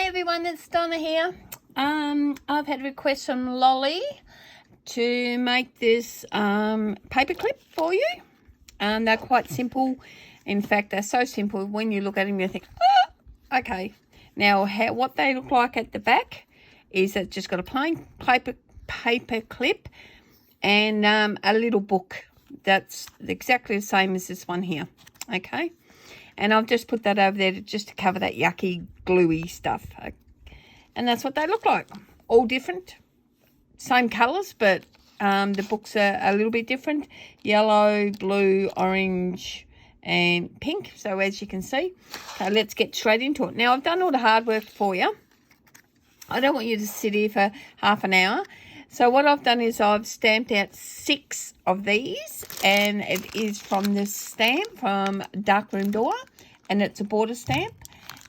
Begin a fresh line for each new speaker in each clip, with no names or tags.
everyone, it's Donna here. I've had a request from Lolly to make this paperclip for you. They're quite simple. In fact, they're so simple when you look at them you think, oh, okay. Now, what they look like at the back is it's just got a plain paper clip and a little book that's exactly the same as this one here. Okay. And I've just put that over there just to cover that yucky, gluey stuff. And that's what they look like. All different. Same colours, but the books are a little bit different. Yellow, blue, orange, and pink. So as you can see. So let's get straight into it. Now, I've done all the hard work for you. I don't want you to sit here for half an hour. So what I've done is I've stamped out 6 of these, and it is from this stamp from Darkroom Door, and it's a border stamp,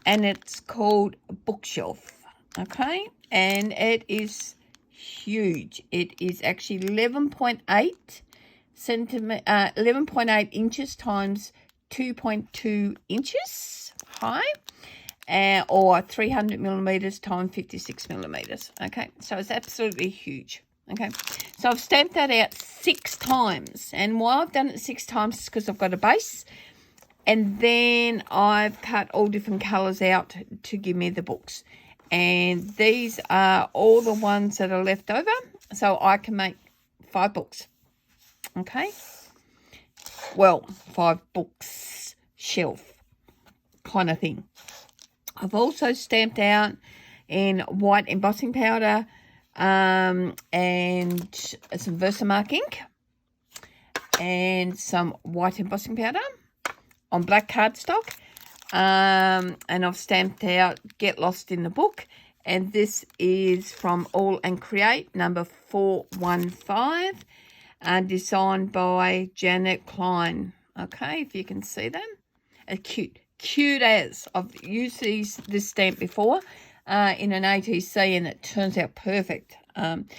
and it's called Bookshelf, okay? And it is huge. It is actually 11.8 inches times 2.2 inches high. Or 300 millimeters times 56 millimeters. Okay, so it's absolutely huge. Okay, so I've stamped that out 6 times, and why I've done it 6 times is because I've got a base, and then I've cut all different colors out to give me the books, and these are all the ones that are left over, so I can make 5 books. Okay, well, 5 books shelf kind of thing. I've also stamped out in white embossing powder and some Versamark ink and some white embossing powder on black cardstock. And I've stamped out Get Lost in the Book. And this is from All and Create, number 415, designed by Janet Klein. Okay, if you can see them. Cute as. I've used this stamp before in an ATC, and it turns out perfect. And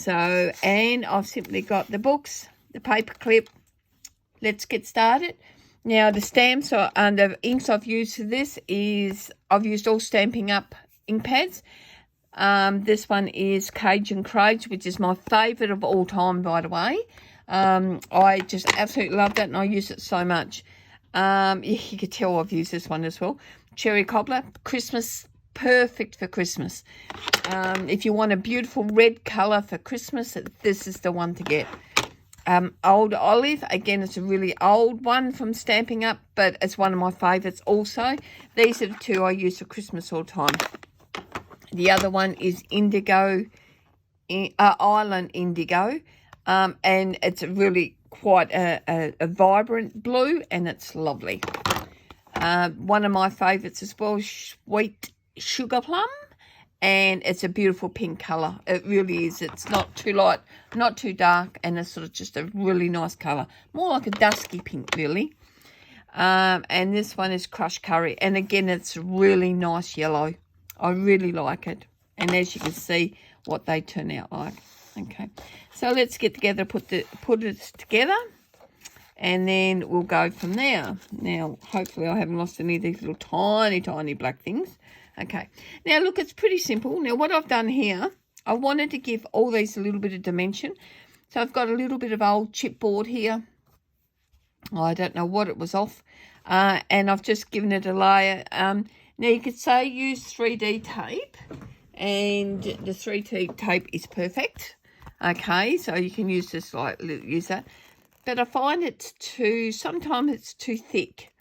I've simply got the books, the paper clip. Let's get started. Now the stamps and the inks I've used for this is I've used all Stampin' Up ink pads. This one is Cajun Crage, which is my favourite of all time, by the way. I just absolutely love that, and I use it so much. You could tell I've used this one as well. Cherry Cobbler, Christmas, perfect for Christmas. If you want a beautiful red colour for Christmas, this is the one to get. Old Olive, again, it's a really old one from Stampin' Up, but it's one of my favourites also. These are the 2 I use for Christmas all the time. The other one is Indigo, Island Indigo, and it's really quite a vibrant blue, and it's lovely. One of my favourites as well, Sweet Sugar Plum, and it's a beautiful pink colour. It really is. It's not too light, not too dark, and it's sort of just a really nice colour. More like a dusky pink, really. And this one is Crushed Curry, and again, it's really nice yellow. I really like it, and as you can see what they turn out like. Okay, so let's get together, put it together, and then we'll go from there. Now, hopefully I haven't lost any of these little tiny black things. Okay, now look, it's pretty simple. Now, what I've done here, I wanted to give all these a little bit of dimension. So I've got a little bit of old chipboard here. I don't know what it was off. And I've just given it a layer. Now, you could say use 3D tape, and the 3D tape is perfect. Okay, so you can use this, use that. But I find sometimes it's too thick.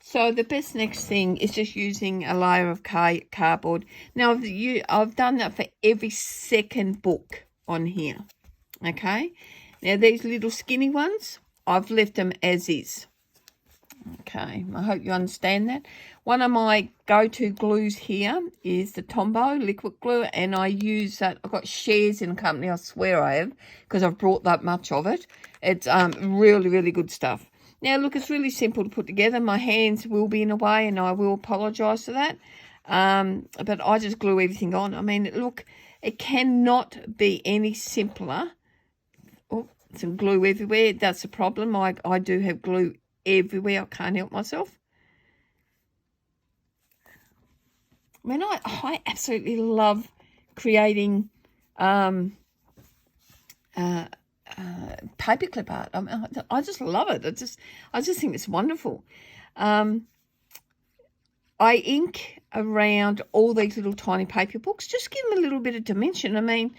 So the best next thing is just using a layer of cardboard. Now, I've done that for every second book on here. Okay, now these little skinny ones, I've left them as is. Okay, I hope you understand that. One of my go-to glues here is the Tombow liquid glue, and I use that. I've got shares in a company, I swear I have, because I've brought that much of it. It's really, really good stuff. Now, look, it's really simple to put together. My hands will be in the way, and I will apologise for that. But I just glue everything on. I mean, look, it cannot be any simpler. Oh, some glue everywhere. That's the problem. I do have glue everywhere. I can't help myself. I absolutely love creating paperclip art. I just love it. I just think it's wonderful. I ink around all these little tiny paper books. Just give them a little bit of dimension. I mean,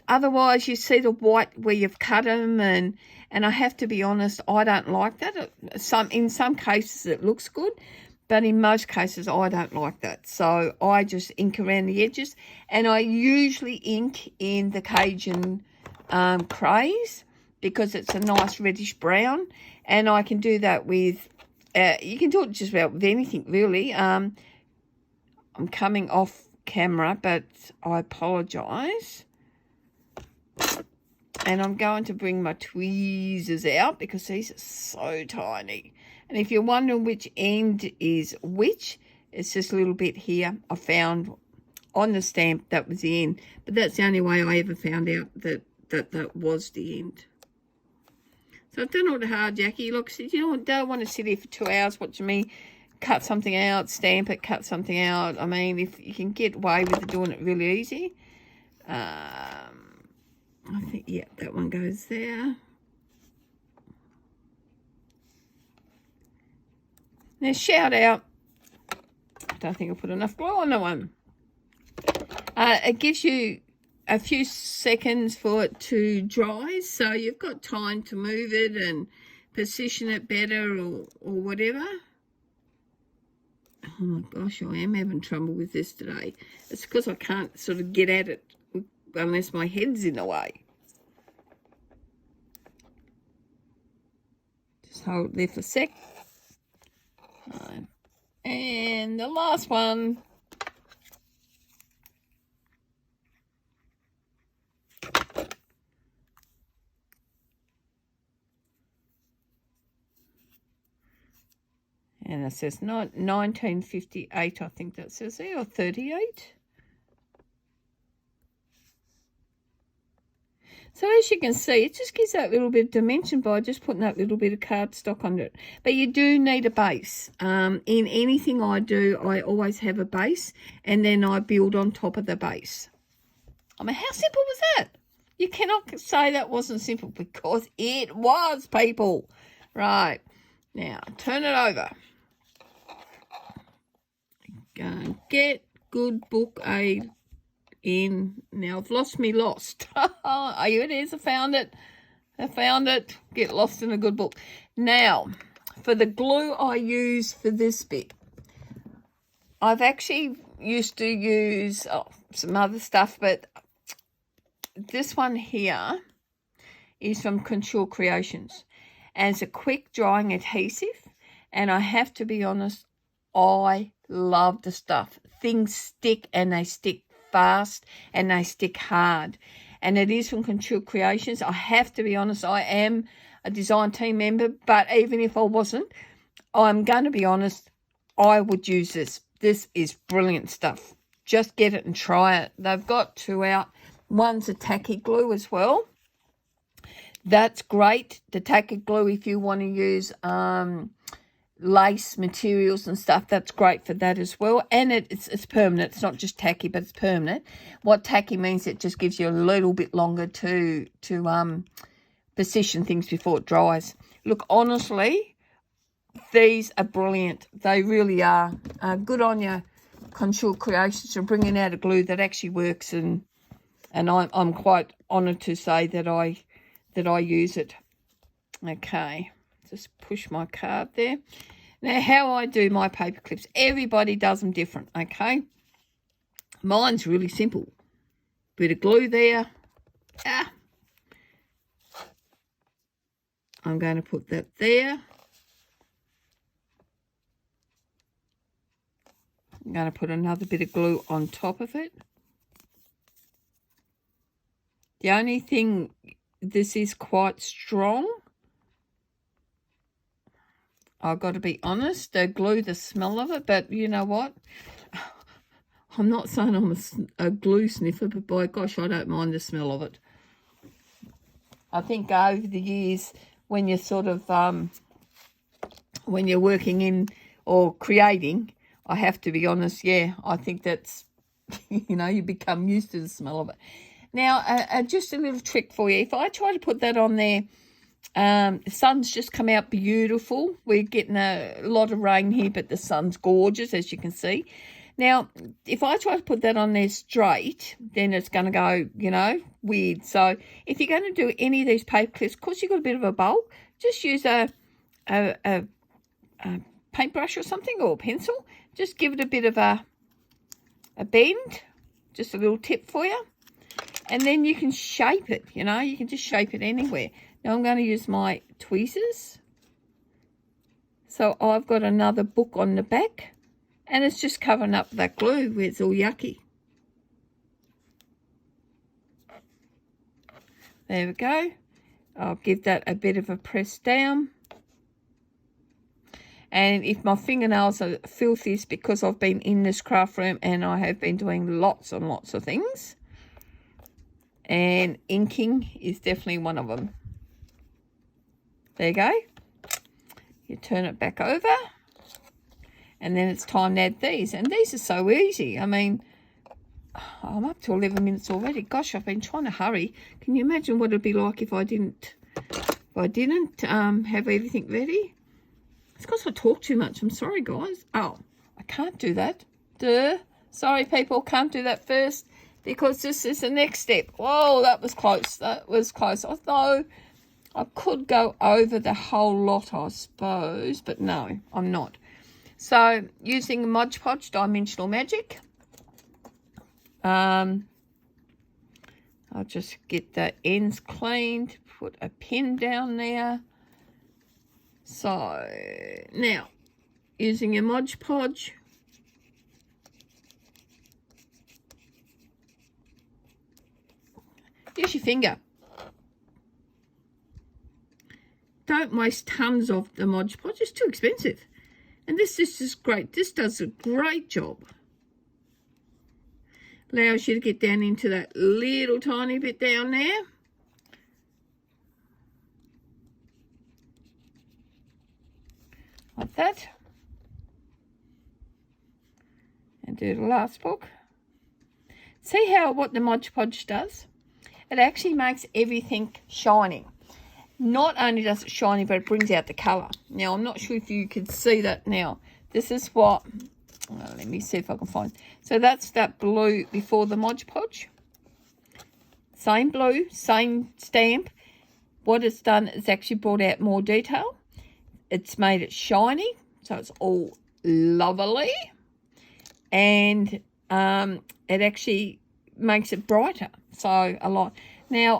otherwise you see the white where you've cut them, and I have to be honest, I don't like that. In some cases it looks good, but in most cases I don't like that. So I just ink around the edges, and I usually ink in the Cajun craze because it's a nice reddish brown, and I can do that with you can do it just about with anything, really. I'm coming off camera, but I apologise. And I'm going to bring my tweezers out because these are so tiny. And if you're wondering which end is which, it's this little bit here I found on the stamp that was the end. But that's the only way I ever found out that was the end. So I've done all the hard, Jackie. Look, you don't want to sit here for 2 hours watching me cut something out, stamp it, cut something out. I mean, if you can get away with doing it really easy. I think, yeah, that one goes there. Now, shout out. I don't think I put enough glue on that one. It gives you a few seconds for it to dry, so you've got time to move it and position it better or whatever. Oh my gosh, I am having trouble with this today. It's because I can't sort of get at it unless my head's in the way. Just hold it there for a sec. And the last one. And it says 1958, I think that says there, or 38. So as you can see, it just gives that little bit of dimension by just putting that little bit of cardstock under it. But you do need a base. In anything I do, I always have a base, and then I build on top of the base. I mean, how simple was that? You cannot say that wasn't simple, because it was, people. Right. Now, turn it over. Go and get good book aid in. Now I've lost me lost. Oh, here it is. I found it. Get lost in a good book. Now, for the glue I use for this bit, I've actually used to use some other stuff, but this one here is from Contour Creations, and it's a quick drying adhesive, and I have to be honest, I love the stuff. Things stick, and they stick fast, and they stick hard. And it is from Contour Creations. I have to be honest, I am a design team member, but even if I wasn't, I'm going to be honest, I would use this. This is brilliant stuff. Just get it and try it. They've got two out. One's a tacky glue as well. That's great. The tacky glue, if you want to use lace materials and stuff, that's great for that as well. And it's permanent. It's not just tacky, but it's permanent. What tacky means, it just gives you a little bit longer to position things before it dries. Look, honestly, these are brilliant. They really are. Good on you, Contour Creations, for bringing out a glue that actually works, and I'm quite honoured to say that I use it. Okay. Just push my card there. Now, how I do my paper clips, everybody does them different, okay? Mine's really simple. Bit of glue there. I'm going to put that there. I'm going to put another bit of glue on top of it. The only thing, this is quite strong. I've got to be honest, they glue the smell of it, but you know what? I'm not saying I'm a glue sniffer, but by gosh, I don't mind the smell of it. I think over the years, when you're sort of, when you're working in or creating, I have to be honest, yeah, I think that's, you know, you become used to the smell of it. Now, just a little trick for you. If I try to put that on there, the sun's just come out beautiful. We're getting a lot of rain here, but the sun's gorgeous, as you can see. Now, if I try to put that on there straight, then it's going to go, you know, weird. So if you're going to do any of these paper clips, of course you've got a bit of a bowl, just use a paintbrush or something, or a pencil. Just give it a bit of a bend, just a little tip for you. And then you can shape it, you know, you can just shape it anywhere. Now I'm going to use my tweezers. So I've got another book on the back. And it's just covering up that glue where it's all yucky. There we go. I'll give that a bit of a press down. And if my fingernails are filthy, it's because I've been in this craft room and I have been doing lots and lots of things. And inking is definitely one of them. There you go. You turn it back over. And then it's time to add these. And these are so easy. I mean, I'm up to 11 minutes already. Gosh, I've been trying to hurry. Can you imagine what it'd be like if I didn't have everything ready? It's because I talk too much. I'm sorry, guys. Oh, I can't do that. Duh. Sorry, people. Can't do that first because this is the next step. Whoa, that was close. That was close. I thought I could go over the whole lot, I suppose. But no, I'm not. So, using Mod Podge Dimensional Magic, I'll just get the ends cleaned, put a pin down there. So, now, using a Mod Podge, use your finger. Don't waste tons of the Mod Podge, it's too expensive. And this is just great. This does a great job. Allows you to get down into that little tiny bit down there. Like that. And do the last book. See what the Mod Podge does? It actually makes everything shiny. Not only does it shiny, but it brings out the colour. Now, I'm not sure if you could see that now. This is what... Well, let me see if I can find... So, that's that blue before the Mod Podge. Same blue, same stamp. What it's done is actually brought out more detail. It's made it shiny, so it's all lovely. And it actually makes it brighter. So, a lot. Now,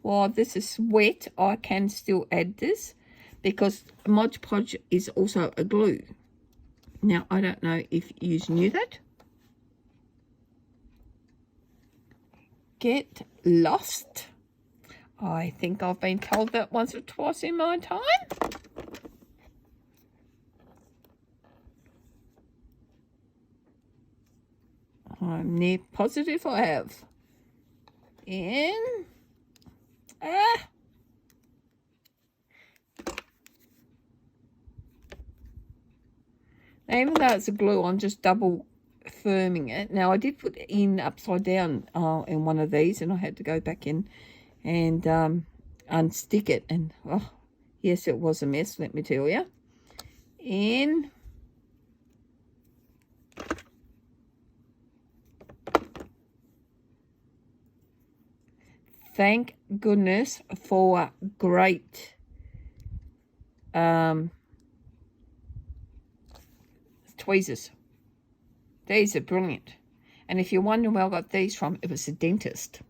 while this is wet, I can still add this because Mod Podge is also a glue. Now, I don't know if you knew that. Get lost. I think I've been told that once or twice in my time. I'm near positive I have. Even though it's a glue, I'm just double firming it. Now, I did put it in upside down in one of these, and I had to go back in and unstick it. And, oh, yes, it was a mess, let me tell you. In. Thank goodness for great tweezers. These are brilliant. And if you're wondering where I got these from, it was a dentist.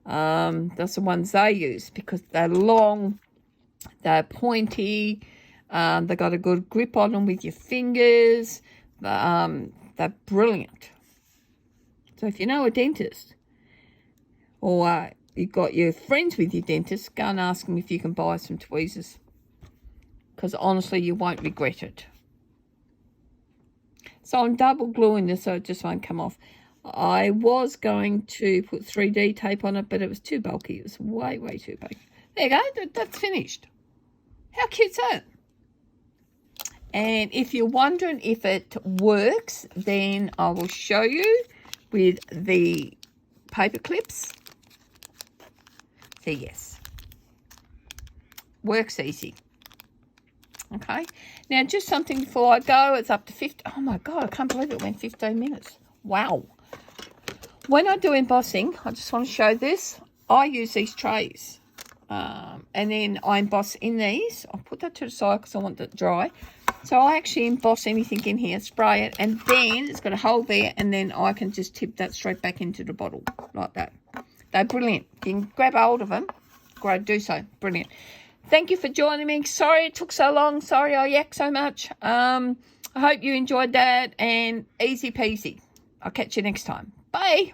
That's the ones they use because they're long, they're pointy, they got a good grip on them with your fingers. They're brilliant. So if you know a dentist, or you've got your friends with your dentist, go and ask them if you can buy some tweezers. Because honestly, you won't regret it. So I'm double gluing this so it just won't come off. I was going to put 3D tape on it, but it was too bulky. It was way, way too bulky. There you go. That's finished. How cute's that? And if you're wondering if it works, then I will show you with the paper clips. So yes, works easy. Okay, now just something before I go. It's up to 50. Oh my God, I can't believe it went 15 minutes. Wow. When I do embossing, I just want to show this. I use these trays. And then I emboss in these. I'll put that to the side because I want it dry. So I actually emboss anything in here, spray it, and then it's got a hole there, and then I can just tip that straight back into the bottle like that. They're brilliant. You can grab hold of them. Great, do so. Brilliant. Thank you for joining me. Sorry it took so long. Sorry I yacked so much. I hope you enjoyed that, and easy peasy. I'll catch you next time. Bye.